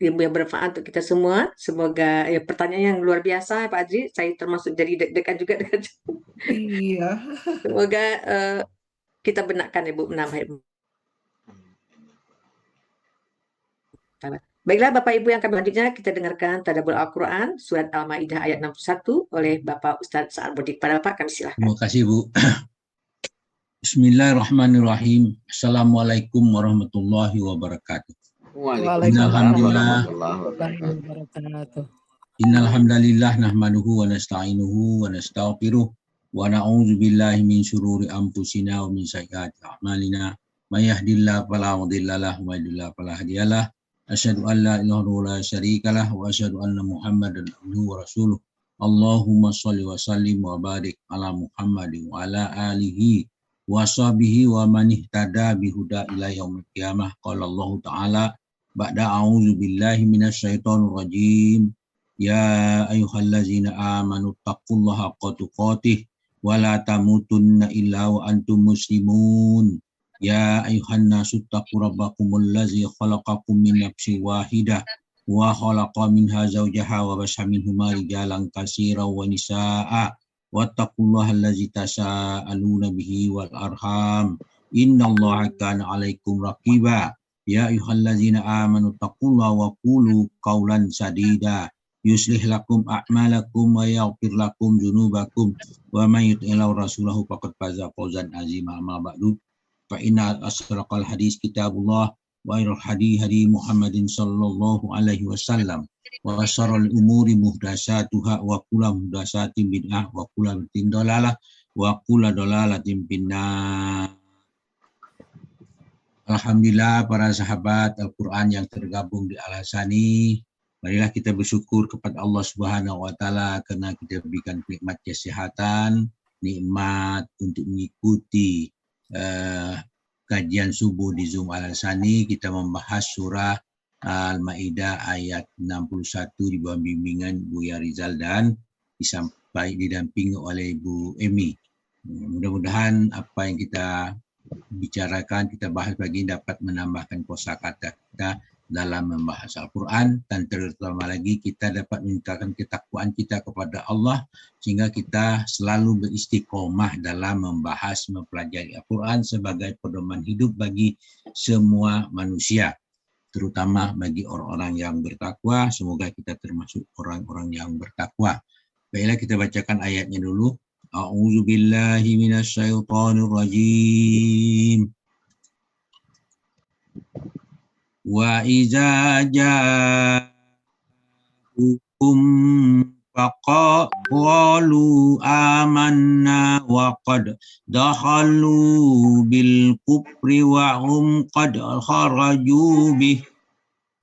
yang bermanfaat untuk kita semua. Semoga ya pertanyaan yang luar biasa Pak Adri, saya termasuk jadi deg-degan juga dengan Iya. semoga kita benarkan Ibu menambah ilmu. Baiklah Bapak Ibu yang kami selanjutnya kita dengarkan Tadabbur Al-Quran surat Al-Maidah ayat 61 oleh Bapak Ustadz Sa'ad Budi. Kepada Bapak kami silakan. Terima kasih Bu. Bismillahirrahmanirrahim. Assalamualaikum warahmatullahi wabarakatuh. Waalaikumsalam Alhamdulillah. warahmatullahi wabarakatuh. Innal hamdalillah nahmaduhu wa nasta'inuhu wa nastaghfiruh wa na'udzu billahi min syururi anfusina wa min sayyiati a'malina. May yahdihillahu fala mudilla lahu wa may yudlil fala hadiyalah. Asyhadu an la ilaha illallah la syarikalah wa asyhadu anna Muhammadan abduhu wa rasuluh. Allahumma shalli wa sallim wa barik ala Muhammadin wa ala alihi wa sahbihi wa man ihtada bihuda ila yaumil qiyamah. Qala Allah Ta'ala ba'da a'udzu billahi minasyaitonir rajim. Ya ayyuhallazina amanu taqullaha haqqa tuqatih wa la tamutunna illa wa antum muslimun. Ya ayyuhan nasu taqu rabbakumul ladzi khalaqakum min nafsin wahidah wa khalaqa minha zawjaha wa basa minhuma rijalan katsiran wa nisaa'a wattaqullaha allazi tasaaluna bihi wal arham innallaha kana 'alaikum raqiba. Ya ayyuhallazina amanu taqullaha wa qulu qawlan sadida yuslih lakum a'malakum wa yaghfir lakum dzunubakum wa may yuti'illah rasulahu faqad faza fawzan 'azima. Amma ba'du fa inna asraqal hadis kitabullah wa khairul hadi hadi Muhammadin sallallahu alaihi wasallam wa syarrul umuri muhdatsatuha wa kullu muhdatsatin bid'ah wa kullu bid'atin dhalalah wa kullu dhalalatin finnar. Alhamdulillah para sahabat Al-Quran yang tergabung di Al-Hasani, marilah kita bersyukur kepada Allah Subhanahu wa taala karena kita diberikan nikmat kesehatan, nikmat untuk mengikuti kajian subuh di Zoom Al-Hasani. Kita membahas surah Al-Maidah ayat 61 di bawah bimbingan Buya Rizal dan didampingi oleh Ibu Emi. Mudah-mudahan apa yang kita bicarakan, kita bahas pagi dapat menambahkan kosakata kita dalam membahas Al-Quran, dan terutama lagi kita dapat meningkatkan ketakwaan kita kepada Allah sehingga kita selalu beristiqomah dalam membahas, mempelajari Al-Quran sebagai pedoman hidup bagi semua manusia, terutama bagi orang-orang yang bertakwa. Semoga kita termasuk orang-orang yang bertakwa. Baiklah, kita bacakan ayatnya dulu. A'udzu billahi minasyaitonir rajim. Wa iza ja'ukum faqalu amanna wa qad dakhalu bil kufri wa hum qad kharaju bih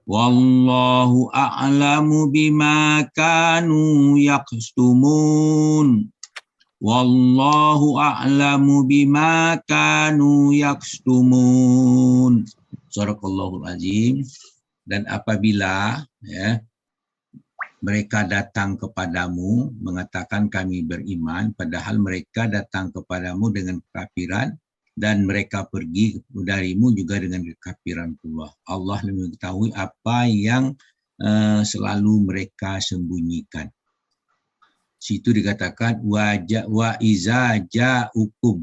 wallahu a'lamu bima kanu yaktumun. Wallahu a'lamu bima kanu yaktumun. Sadaqallahul azim. Dan apabila mereka datang kepadamu mengatakan kami beriman, padahal mereka datang kepadamu dengan kekafiran, dan mereka pergi darimu juga dengan kekafiran pula. Allah lebih mengetahui apa yang selalu mereka sembunyikan. Situ dikatakan wa iza ja'ukum,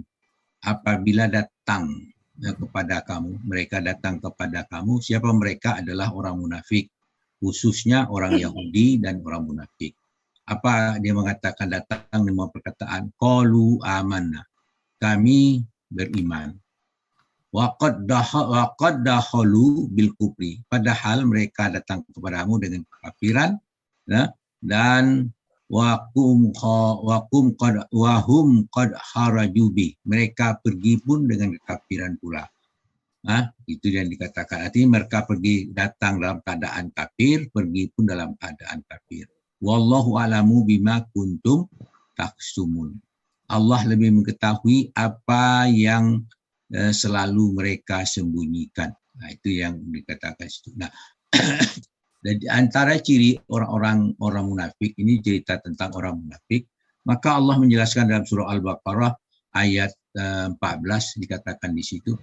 apabila datang kepada kamu, mereka datang kepada kamu. Siapa mereka? Adalah orang munafik, khususnya orang Yahudi dan orang munafik. Apa dia mengatakan? Datang dengan perkataan qalu amanna, kami beriman. Wa qad dakhalu bil kufri, padahal mereka datang kepadamu dengan kekafiran, dan wahum qad haraju bih, mereka pergi pun dengan kekafiran pula. Itu yang dikatakan. Artinya mereka pergi datang dalam keadaan kafir, pergi pun dalam keadaan kafir. Wallahu a'lamu bima kuntum taksumun. Allah lebih mengetahui apa yang selalu mereka sembunyikan. Itu yang dikatakan situ. Dan di antara ciri orang munafik, ini cerita tentang orang munafik, maka Allah menjelaskan dalam surah Al-Baqarah ayat 14 dikatakan di situ,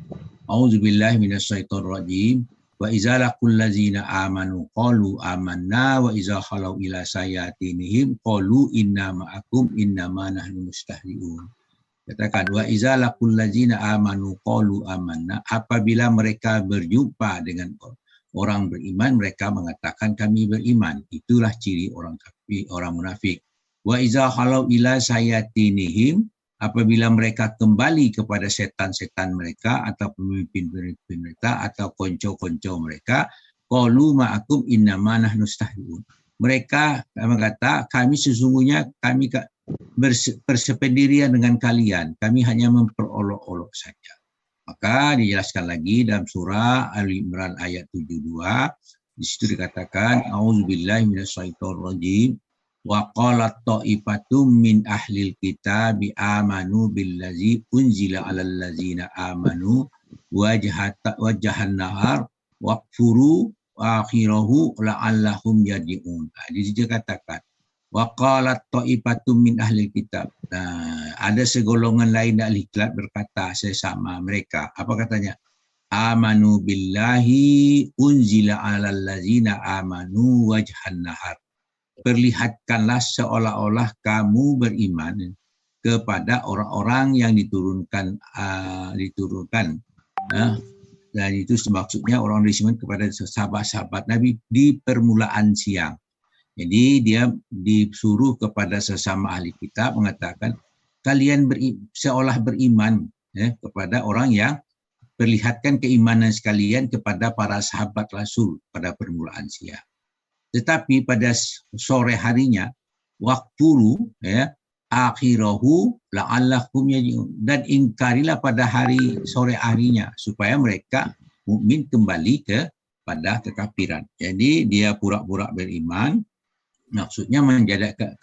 A'udzubillahi minasyaitonir rajim, Wa iza laqul ladzina amanu qalu amanna wa iza khalau ila sayatinihim qalu inna ma'akum innama nahnu mustahzi'un. Katakan wa iza laqul ladzina amanu qalu amanna, apabila mereka berjumpa dengan orang beriman, mereka mengatakan kami beriman. Itulah ciri orang kafir, orang munafik. Wa iza khalau ila sayatinihim, apabila mereka kembali kepada setan-setan mereka atau pemimpin-pemimpin mereka atau konco-konco mereka, qalu ma'akum innama nahnu mustahzi'un. Mereka berkata, kami sesungguhnya kami bersependirian dengan kalian, kami hanya memperolok-olok saja. Maka dijelaskan lagi dalam surah Ali Imran ayat 72, di situ dikatakan auzubillahi minasyaitonir rajim. Wa qalat ta'ifatum min ahlil kitabi amanu billazi unzila 'alal ladzina amanu wajhan nahar waqfuru akhirahu la'allahum yarji'un. Di situ katakan wa qalat ta'ifatum min ahlil kitab. Ada segolongan lain ahli kitab berkata sesama mereka. Apa katanya? Amanu billahi unzila 'alal ladzina amanu wajhan nahar. Perlihatkanlah seolah-olah kamu beriman kepada orang-orang yang diturunkan dan itu maksudnya orang beriman kepada sahabat-sahabat Nabi di permulaan siang. Jadi dia disuruh kepada sesama ahli kitab mengatakan kalian seolah beriman kepada orang yang perlihatkan keimanan sekalian kepada para sahabat Rasul pada permulaan siang. Tetapi pada sore harinya waqfuru akhirahu la'allakum yarji'un, dan ingkarilah pada hari sore harinya supaya mereka mukmin kembali kepada kekafiran. Jadi dia pura-pura beriman, maksudnya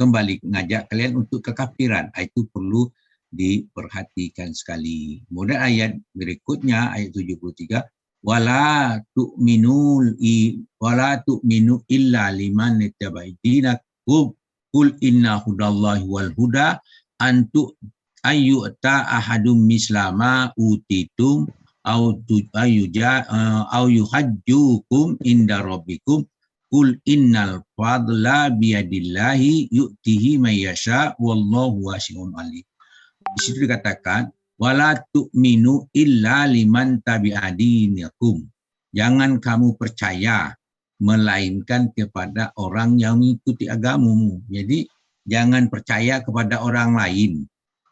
kembali mengajak kalian untuk kekafiran. Itu perlu diperhatikan sekali. Kemudian ayat berikutnya ayat 73, wala tu'minu illa liman ittaba'a dinakum qul inna hudallahi wal huda antu ayyuta ahadum mislama utitum au yuhajjukum inda rabbikum qul innal fadla biyadillahi yu'tihi may yasha wallahu wasi'un alim. Di situ dikatakan wala tu'minu illa liman tabi'a dinakum. Jangan kamu percaya melainkan kepada orang yang mengikuti agamamu. Jadi jangan percaya kepada orang lain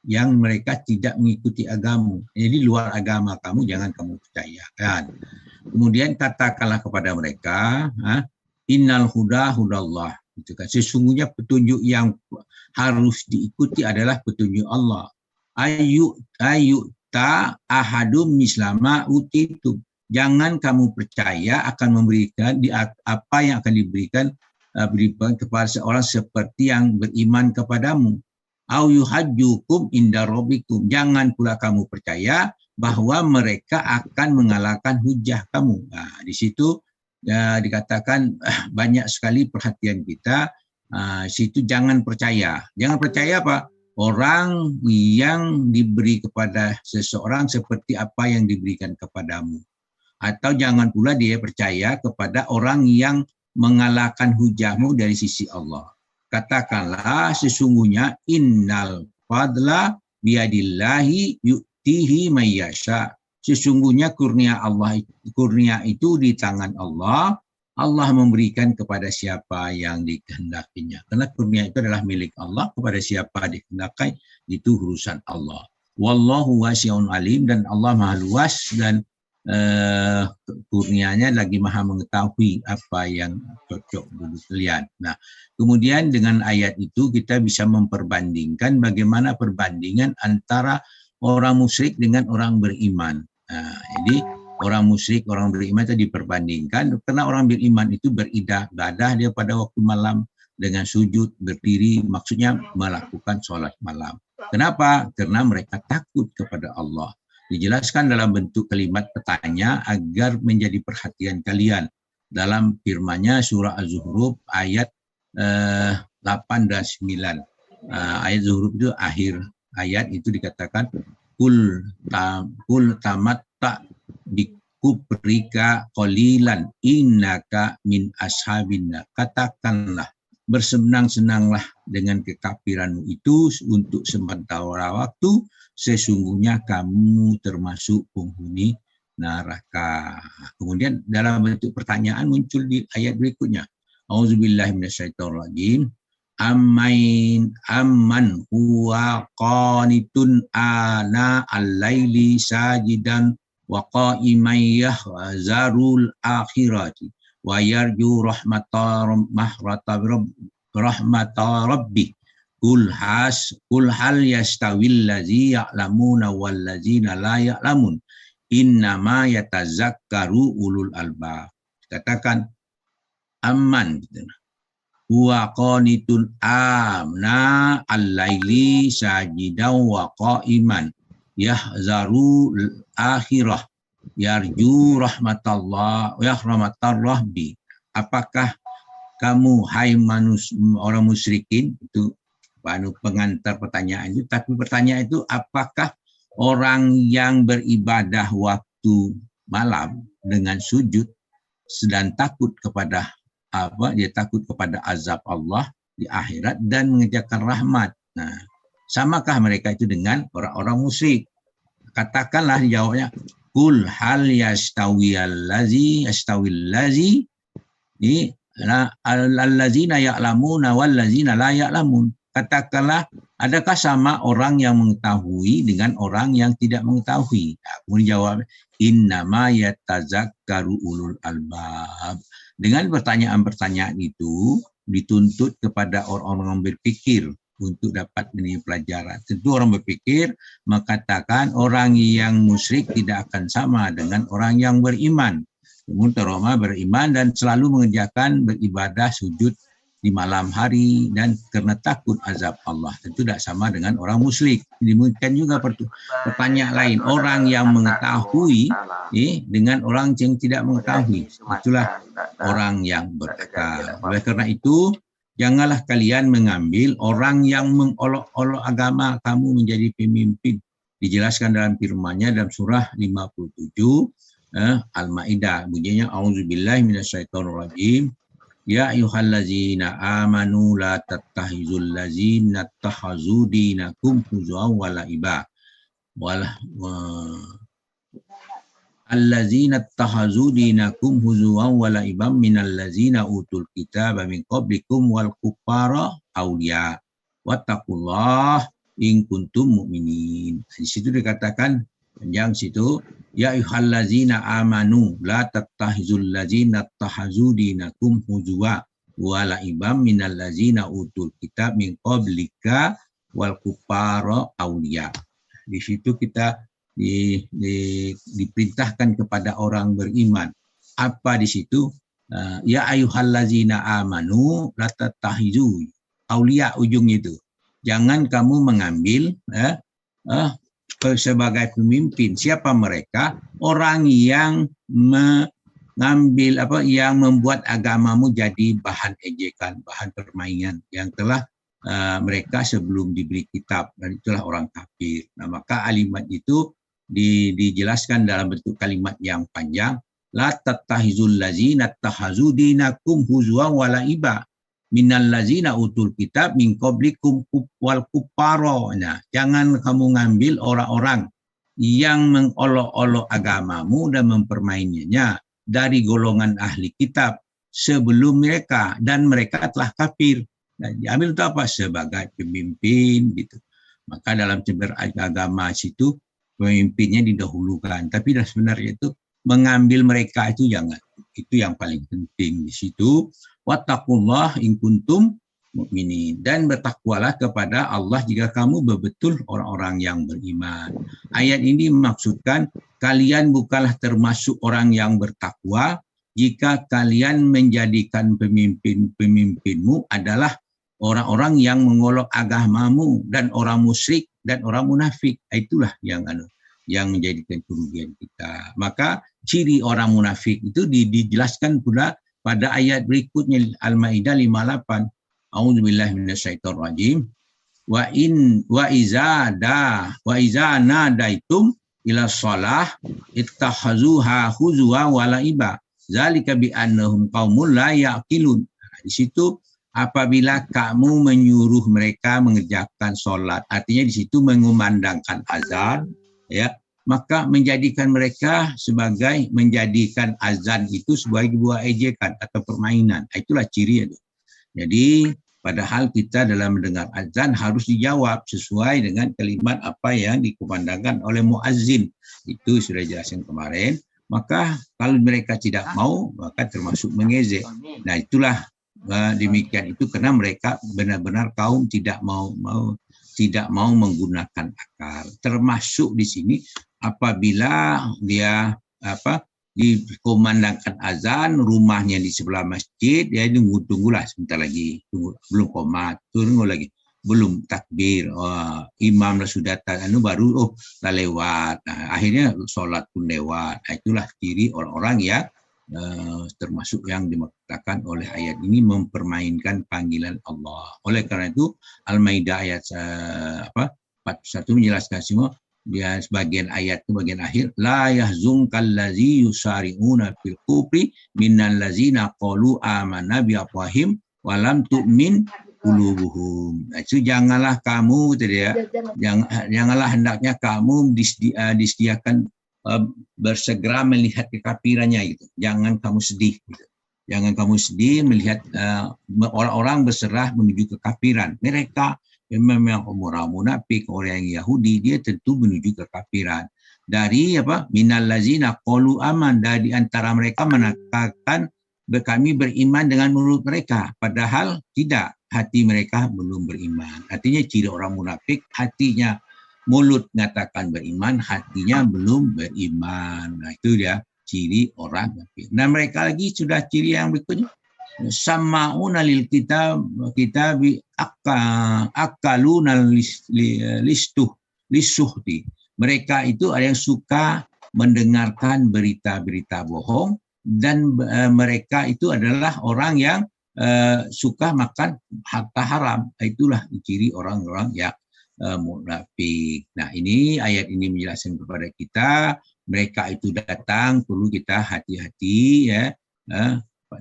yang mereka tidak mengikuti agamamu. Jadi luar agama kamu jangan kamu percayakan. Kemudian katakanlah kepada mereka, innal huda hudallah. Itu kan sesungguhnya petunjuk yang harus diikuti adalah petunjuk Allah. Ayyuta ahadum mislama utitum. Jangan kamu percaya akan memberikan apa yang akan diberikan kepada seorang seperti yang beriman kepadamu. Au yuhajjukum inda rabbikum. Jangan pula kamu percaya bahwa mereka akan mengalahkan hujah kamu. Nah, di situ dikatakan banyak sekali perhatian kita. Situ jangan percaya. Jangan percaya apa? Orang yang diberi kepada seseorang seperti apa yang diberikan kepadamu. Atau jangan pula dia percaya kepada orang yang mengalahkan hujahmu dari sisi Allah. Katakanlah sesungguhnya innal fadla biyadillahi yu'tihi may yasha. Sesungguhnya kurnia itu di tangan Allah. Allah memberikan kepada siapa yang dikehendakinya. Karena kurnia itu adalah milik Allah, kepada siapa dikehendaki itu urusan Allah. Wallahu wasi'un alim, dan Allah Maha luas dan kurnianya lagi Maha mengetahui apa yang cocok bagi kalian. Nah, kemudian dengan ayat itu kita bisa memperbandingkan bagaimana perbandingan antara orang musyrik dengan orang beriman. Nah, jadi orang musyrik, orang beriman itu diperbandingkan karena orang beriman itu beribadah dia pada waktu malam dengan sujud, berdiri, maksudnya melakukan sholat malam. Kenapa? Karena mereka takut kepada Allah. Dijelaskan dalam bentuk kalimat petanya agar menjadi perhatian kalian. Dalam firman-Nya surah Az-Zukhruf ayat 8 dan 9. Ayat Zuhruf itu akhir ayat itu dikatakan kul tamatta kubrika qalilan innaka min ashabinna. Katakanlah, bersenang-senanglah dengan kekafiranmu itu untuk sementara waktu, sesungguhnya kamu termasuk penghuni neraka. Kemudian dalam bentuk pertanyaan muncul di ayat berikutnya. Auzubillahi minasyaitonirrajim. Amman huwa qanitun ana al-laili sajidan wa qa'iman yahzarul akhirati wa yarju rahmata rabbi kul hal yastawil ladzi ya'lamuna wal ladzina la ya'lamun innama yatazakkaru ulul albab. Katakan aman gitu. Huwa qanitun amna al-laili sajidan wa qa'iman yahzaru akhirah yarju rahmatallah wa rahmatar rabbi. Apakah kamu hai orang musyrikin, itu pengantar pertanyaan itu, tapi pertanyaan itu apakah orang yang beribadah waktu malam dengan sujud sedang takut kepada dia takut kepada azab Allah di akhirat dan mengejarkan rahmat. Nah, samakah mereka itu dengan orang-orang musyrik? Katakanlah jawabnya, kul hal yastawil lazi allazina ya'lamuna wal ladzina la ya'lamun. Katakanlah, adakah sama orang yang mengetahui dengan orang yang tidak mengetahui? Kemudian jawab, innama yatazakkaru ulul albab. Dengan pertanyaan-pertanyaan itu dituntut kepada orang-orang yang berpikir untuk dapat menilai pelajaran. Tentu orang berpikir mengatakan orang yang musyrik tidak akan sama dengan orang yang beriman. Namun terutama beriman dan selalu mengerjakan beribadah sujud di malam hari dan karena takut azab Allah. Tentu tidak sama dengan orang musyrik. Demikian juga pertanyaan lain, orang yang mengetahui dengan orang yang tidak mengetahui. Itulah orang yang berakal. Oleh karena itu, janganlah kalian mengambil orang yang mengolok-olok agama kamu menjadi pemimpin. Dijelaskan dalam firman-Nya dalam surah 57 Al-Maidah. Bunyinya auzubillahi minasyaitonirrajim. Ya ayyuhallazina amanu la tattahizul ladzina takhazu dinakum huzuwan wa la'iba. Allazina takhazu dinakum huzuwan wa la'iban minal ladzina utul kitaba min qablikum wal kuffara awliya. Wattaqullah in kuntum mu'minin. Di situ dikatakan panjang situ, ya ayyuhallazina amanu la tattahizul ladzina takhazu dinakum huzwa wa la'iban minal ladzina utul kitab min qablika wal kuffara awliya. Di situ kita diperintahkan kepada orang beriman. Apa di situ? Ya ayyuhallazina amanu la tattahizu awliya, ujungnya itu. Jangan kamu mengambil sebagai pemimpin. Siapa mereka? Orang yang mengambil yang membuat agamamu jadi bahan ejekan, bahan permainan yang telah mereka sebelum diberi kitab, dan itulah orang kafir. Nah, maka kalimat itu dijelaskan dalam bentuk kalimat yang panjang. La tattahizul ladzina takhazu dinakum huzwan wa la'iba minal ladzina utul kitab min qablikum wal kuffara. Nah, jangan kamu ngambil orang-orang yang mengolok-olok agamamu dan mempermainkannya dari golongan ahli kitab sebelum mereka, dan mereka telah kafir. Dan diambil itu apa? Sebagai pemimpin gitu. Maka dalam beragama situ pemimpinnya didahulukan, tapi sebenarnya itu mengambil mereka itu jangan. Itu yang paling penting di situ. Wattaqullah in kuntum mu'minin, dan bertakwalah kepada Allah jika kamu betul orang-orang yang beriman. Ayat ini memaksudkan kalian bukanlah termasuk orang yang bertakwa jika kalian menjadikan pemimpin-pemimpinmu adalah orang-orang yang mengolok agamamu dan orang musyrik dan orang munafik. Itulah yang menjadikan kerugian kita. Maka ciri orang munafik itu dijelaskan pula pada ayat berikutnya, Al-Maidah 58. A'udzubillahi minasyaitonirrajim. Wa iza nadaitum ila shalah ittakhazuha huzwa wa la'iba zalika bi annahum qaumun la yaqilun. Di situ apabila kamu menyuruh mereka mengerjakan sholat, artinya di situ mengumandangkan azan, ya, maka menjadikan mereka menjadikan azan itu sebagai sebuah ejekan atau permainan. Itulah ciri itu. Jadi padahal kita dalam mendengar azan harus dijawab sesuai dengan kalimat apa yang dikumandangkan oleh muazzin. Itu sudah jelasin kemarin. Maka kalau mereka tidak mau, maka termasuk mengejek. Nah itulah demikian itu karena mereka benar-benar kaum tidak mau menggunakan akal. Termasuk di sini apabila dia dikumandangkan azan, rumahnya di sebelah masjid, ya tunggulah sebentar lagi, belum qomat, tunggu lagi, belum takbir, imam sudah baru dah lewat. Nah, akhirnya sholat pun lewat. Nah, itulah ciri orang-orang yang termasuk yang dimaksudkan oleh ayat ini mempermainkan panggilan Allah. Oleh karena itu Al-Maidah ayat 41 menjelaskan semua. Dia sebagian ayat itu bagian akhir, la yahzunkal ladzi yusari'una fil kufri minal ladzina qalu amanna bi afwahim wa lam tu'min qulubuhum. Itu janganlah kamu janganlah hendaknya kamu disediakan bersegera melihat kekafirannya gitu. Jangan kamu sedih gitu. Jangan kamu sedih melihat orang-orang berserah menuju kekafiran. Mereka memang orang munafik, orang yang Yahudi, dia tentu menuju kekafiran. Dari minal lazina qalu aman, dari antara mereka mengatakan kami beriman dengan mulut mereka, padahal tidak, hati mereka belum beriman. Artinya ciri orang munafik, hatinya mulut mengatakan beriman, hatinya belum beriman. Nah itu dia ciri orang munafik. Nah mereka lagi sudah ciri yang berikutnya, sama'una lil kitabi akaluna lisuhti. Mereka itu ada yang suka mendengarkan berita-berita bohong, dan mereka itu adalah orang yang suka makan harta haram. Itulah ciri orang-orang yang munafik. Nah ini ayat ini menjelaskan kepada kita, mereka itu datang, perlu kita hati-hati ya.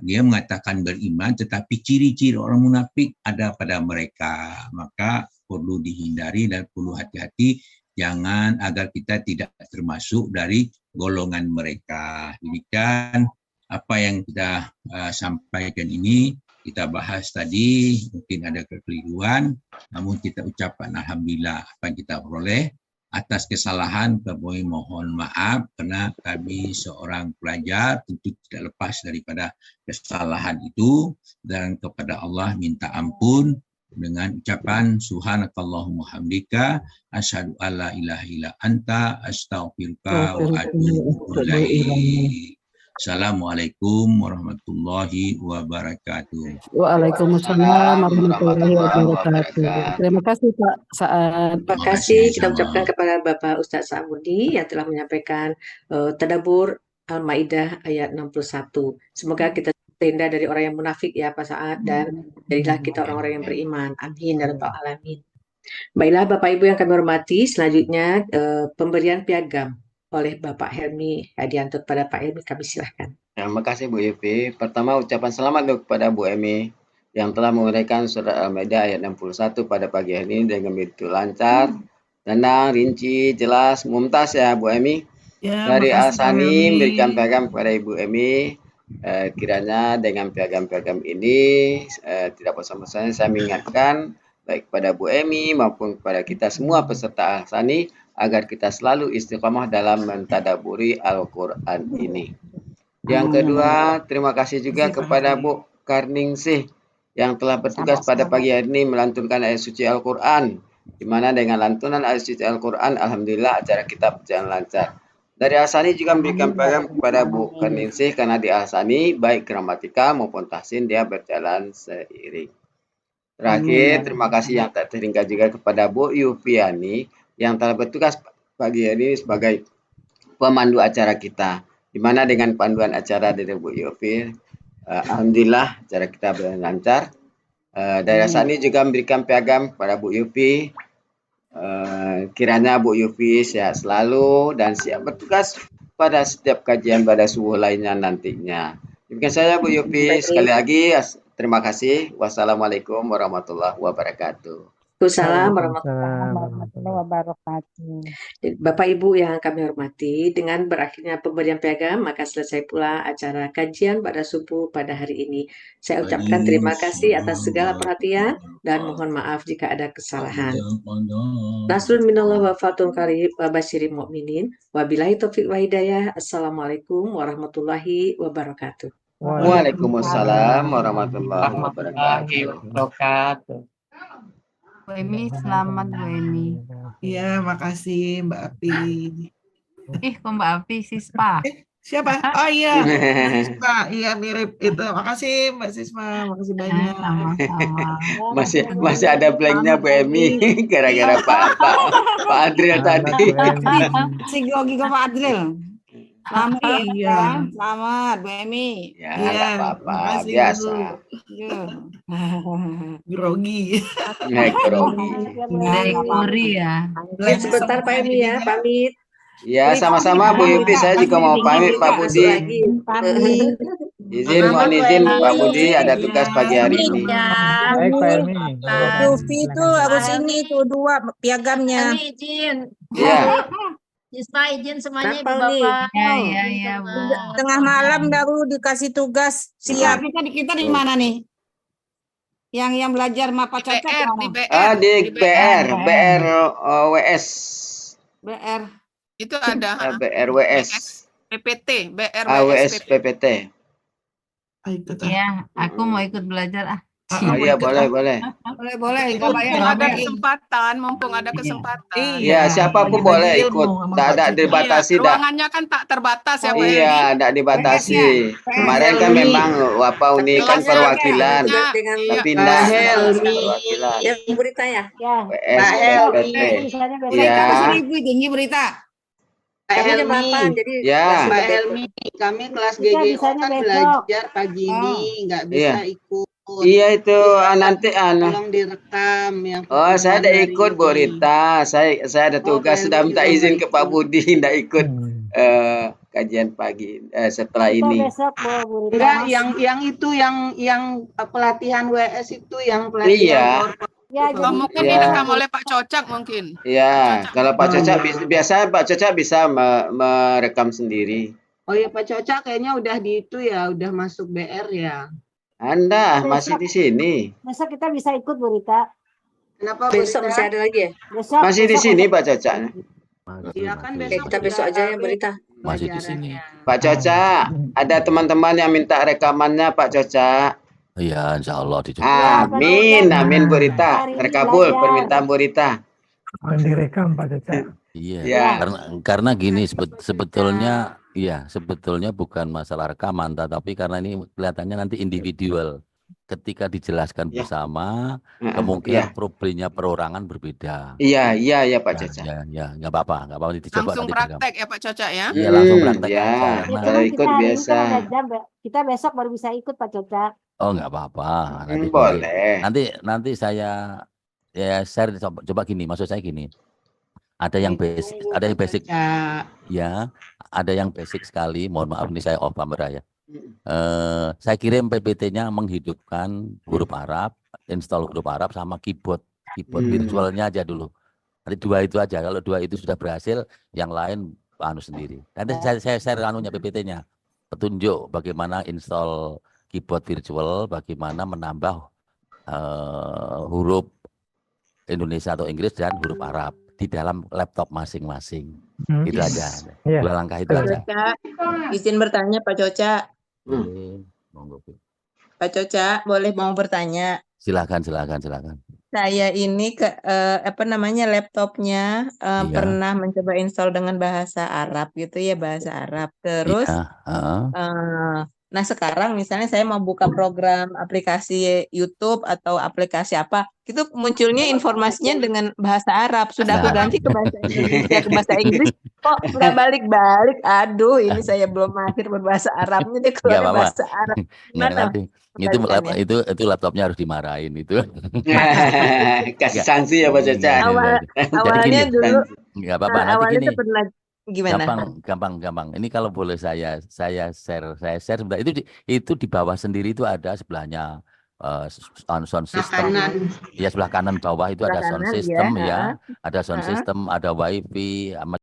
Dia mengatakan beriman, tetapi ciri-ciri orang munafik ada pada mereka. Maka perlu dihindari dan perlu hati-hati, jangan agar kita tidak termasuk dari golongan mereka. Demikian apa yang kita sampaikan ini, kita bahas tadi, mungkin ada kekeliruan, namun kita ucapkan alhamdulillah apa yang kita peroleh. Atas kesalahan kami mohon maaf, karena kami seorang pelajar tentu tidak lepas daripada kesalahan itu, dan kepada Allah minta ampun dengan ucapan subhanakallahumma hamdika asyhadu alla ilaha illa anta astaghfiruka wa atubu ilaik. Assalamualaikum warahmatullahi wabarakatuh. Waalaikumsalam warahmatullahi wabarakatuh. Terima kasih Pak Sa'ad. Terima kasih kita ucapkan kepada Bapak Ustadz Sa'budi yang telah menyampaikan tadabbur Al-Maidah ayat 61. Semoga kita terhindar dari orang yang munafik ya Pak Sa'ad, dan jadilah kita orang-orang yang beriman. Amin ya rabbal alamin. Baiklah Bapak Ibu yang kami hormati, selanjutnya pemberian piagam oleh Bapak Helmi Hadianto. Kepada Pak Helmi kami silahkan. Terima kasih Bu Yupi. Pertama ucapan selamat dulu kepada Bu Emi yang telah menguraikan surat Al-Maidah ayat 61 pada pagi hari ini dengan begitu lancar, tenang, rinci, jelas, mumtaz ya Bu Emi. Ya, Dari makasih, Asani Helmi. memberikan piagam kepada Ibu Emi. Kiranya dengan piagam-piagam ini tidak bosan-bosannya saya mengingatkan baik kepada Bu Emi maupun kepada kita semua peserta Asani agar kita selalu istiqamah dalam mentadaburi Al-Quran ini. Yang kedua, terima kasih juga kepada Bu Karningsih yang telah bertugas pada pagi hari ini melantunkan ayat suci Al-Quran, di mana dengan lantunan ayat suci Al-Quran, alhamdulillah acara kita berjalan lancar. Dari Asani juga memberikan piagam kepada Bu Karningsih karena di Asani baik gramatika maupun tahsin dia berjalan seiring. Terakhir, terima kasih yang tak terhingga juga kepada Bu Yufiani yang telah bertugas pagi hari ini sebagai pemandu acara kita, di mana dengan panduan acara dari Bu Yufi, alhamdulillah acara kita berjalan lancar. Dari Asani juga memberikan piagam kepada Bu Yufi Kiranya Bu Yufi sehat selalu dan siap bertugas pada setiap kajian pada subuh lainnya nantinya. Demikian saya Bu Yufi. Sekali Baik. lagi terima kasih. Wassalamualaikum warahmatullahi wabarakatuh. Waalaikumsalam Warahmatullahi wabarakatuh. Bapak Ibu yang kami hormati, dengan berakhirnya pemberian piagam, maka selesai pula acara kajian pada subuh pada hari ini. Saya ucapkan terima kasih atas segala perhatian dan mohon maaf jika ada kesalahan. Nasrun minallah wa fatun qarib wa basyirin mu'minin. Wabillahi taufiq wa hidayah. Assalamualaikum warahmatullahi wabarakatuh. Waalaikumsalam warahmatullahi wabarakatuh. wabarakatuh. Bu Emi, selamat Bu Emi. Iya, makasih Mbak Api. Kok Mbak Api, Sispa? Siapa? Oh iya, Mbak Sisma. Iya, mirip itu. Makasih Mbak Sisma, makasih banyak. Sama-sama. Masih ada blanknya Bu Emi gara-gara Pak Adriel tadi. Si grogi ke Pak Adril. Selamat Iya. Selamat Bu Emi. Ya, Iya, nggak apa-apa, makasih, biasa. Iya. Grogi. Naik grogi. Dari Kuri ya. Sebentar Pak Emi ya, pamit. Ya, sama-sama Bu Yufi. Saya juga mau pamit Pak Masuk Budi. lagi. Mohon izin Pak Budi ada tugas pagi hari ini. Baik Pak Elmi. Yufi itu harus ini tuh 2 piagamnya. Kami izin. Iya. Sispa izin semuanya Kenapa nih? Ibu-Bapak. Ya, Bu. Tengah malam baru dikasih tugas. Siap. Kita di mana nih? Yang belajar mapa cocok BR, di mana? BR. Di BR WS. BR. Itu ada BRWS. PPT, BR AWS PPT. Ya, aku mau ikut belajar. Iya, boleh. Boleh. Mumpung ada kesempatan, Iya, siapapun boleh ikut. Tak dibatasi dah. Ruangannya kan tak terbatas ya Pak Elmi. Iya, tidak dibatasi. Kemarin kan memang ini kan perwakilan, Dengan tapi tidak Helmi. perwakilan. yang berita ya. WS PPT. Iya. Ibu tinggi berita. Kami jam 8, jadi Ya. Mbak Elmi, kami kelas GGO kan belajar pagi ini, nggak bisa ikut. Iya itu nanti Tolong direkam yang. Oh, saya ada ikut Bu Rita. Saya ada tugas sudah minta izin ke Pak Budi tidak ikut kajian pagi setelah ini. Enggak, yang itu yang pelatihan WS itu yang pelatihan. Mungkin Iya. direkam oleh Pak Cocak mungkin. Ya, kalau Pak Cocak biasa Pak Cocak bisa merekam sendiri. Oh ya Pak Cocak kayaknya udah di itu ya, udah masuk BR ya. Anda masih di sini. Besok kita bisa ikut Bu Rita. Kenapa Bu besok Rita? masih ada lagi ya. Besok. Masih di sini Pak Cocak. Iya kan Oke, besok kita besok aja yang berita. Masih di sini. Pak Cocak, ada teman-teman yang minta rekamannya Pak Cocak. Iya, insya Allah dicoba. Amin Bu Rita. Terkabul permintaan Bu Rita. Direkam Pak Caca. Iya, Ya. karena gini sebetulnya bukan masalah rekaman, tapi karena ini kelihatannya nanti individual. Ketika dijelaskan Ya. bersama, Ya. kemungkinan problemnya perorangan berbeda. Iya Pak Cocak. Ya, nggak apa-apa dicoba Langsung nanti. praktek ya Pak Cocak ya. Iya, langsung praktek Ya, aja. kalau ikut biasa. Kita besok baru bisa ikut Pak Cocak. Oh, nggak apa-apa. Nanti Boleh. Nanti saya share coba gini, maksud saya gini. Ada yang basic, ya, ada yang basic sekali. Mohon maaf ini saya off kamera ya. Saya kirim PPT-nya menghidupkan huruf Arab, install huruf Arab sama keyboard virtualnya aja dulu. Nanti 2 itu aja. Kalau 2 itu sudah berhasil, yang lain sendiri. Nanti saya share PPT-nya. Petunjuk bagaimana install keyboard virtual, bagaimana menambah huruf Indonesia atau Inggris dan huruf Arab di dalam laptop masing-masing. Itu aja. 2 langkah itu aja. Izin bertanya Pak Coca. Monggo. Pak Coca, boleh mau bertanya? Silakan. Saya ini laptopnya Iya. pernah mencoba install dengan bahasa Arab gitu ya, bahasa Arab. Terus nah sekarang misalnya saya mau buka program aplikasi YouTube atau aplikasi apa, itu munculnya informasinya dengan bahasa Arab. Sudah aku ganti ke bahasa Inggris, ya ke bahasa Inggris, kok nggak balik-balik. Aduh, ini saya belum mahir berbahasa Arabnya deh kalau Nggak ada apa-apa. bahasa Arab. Nggak, Gimana? kebalikannya. itu laptopnya harus dimarahin itu. Kasih sanksi ya Pak Caca. Awalnya dulu Nggak apa-apa, nanti awalnya gini. tuh pernah gimana? Gampang. Ini kalau boleh saya share sebentar. Itu di bawah sendiri itu ada sebelahnya sound system. Ya sebelah kanan bawah itu Sebelah ada sound kanan, system ya. ya, ada sound system, ada wifi,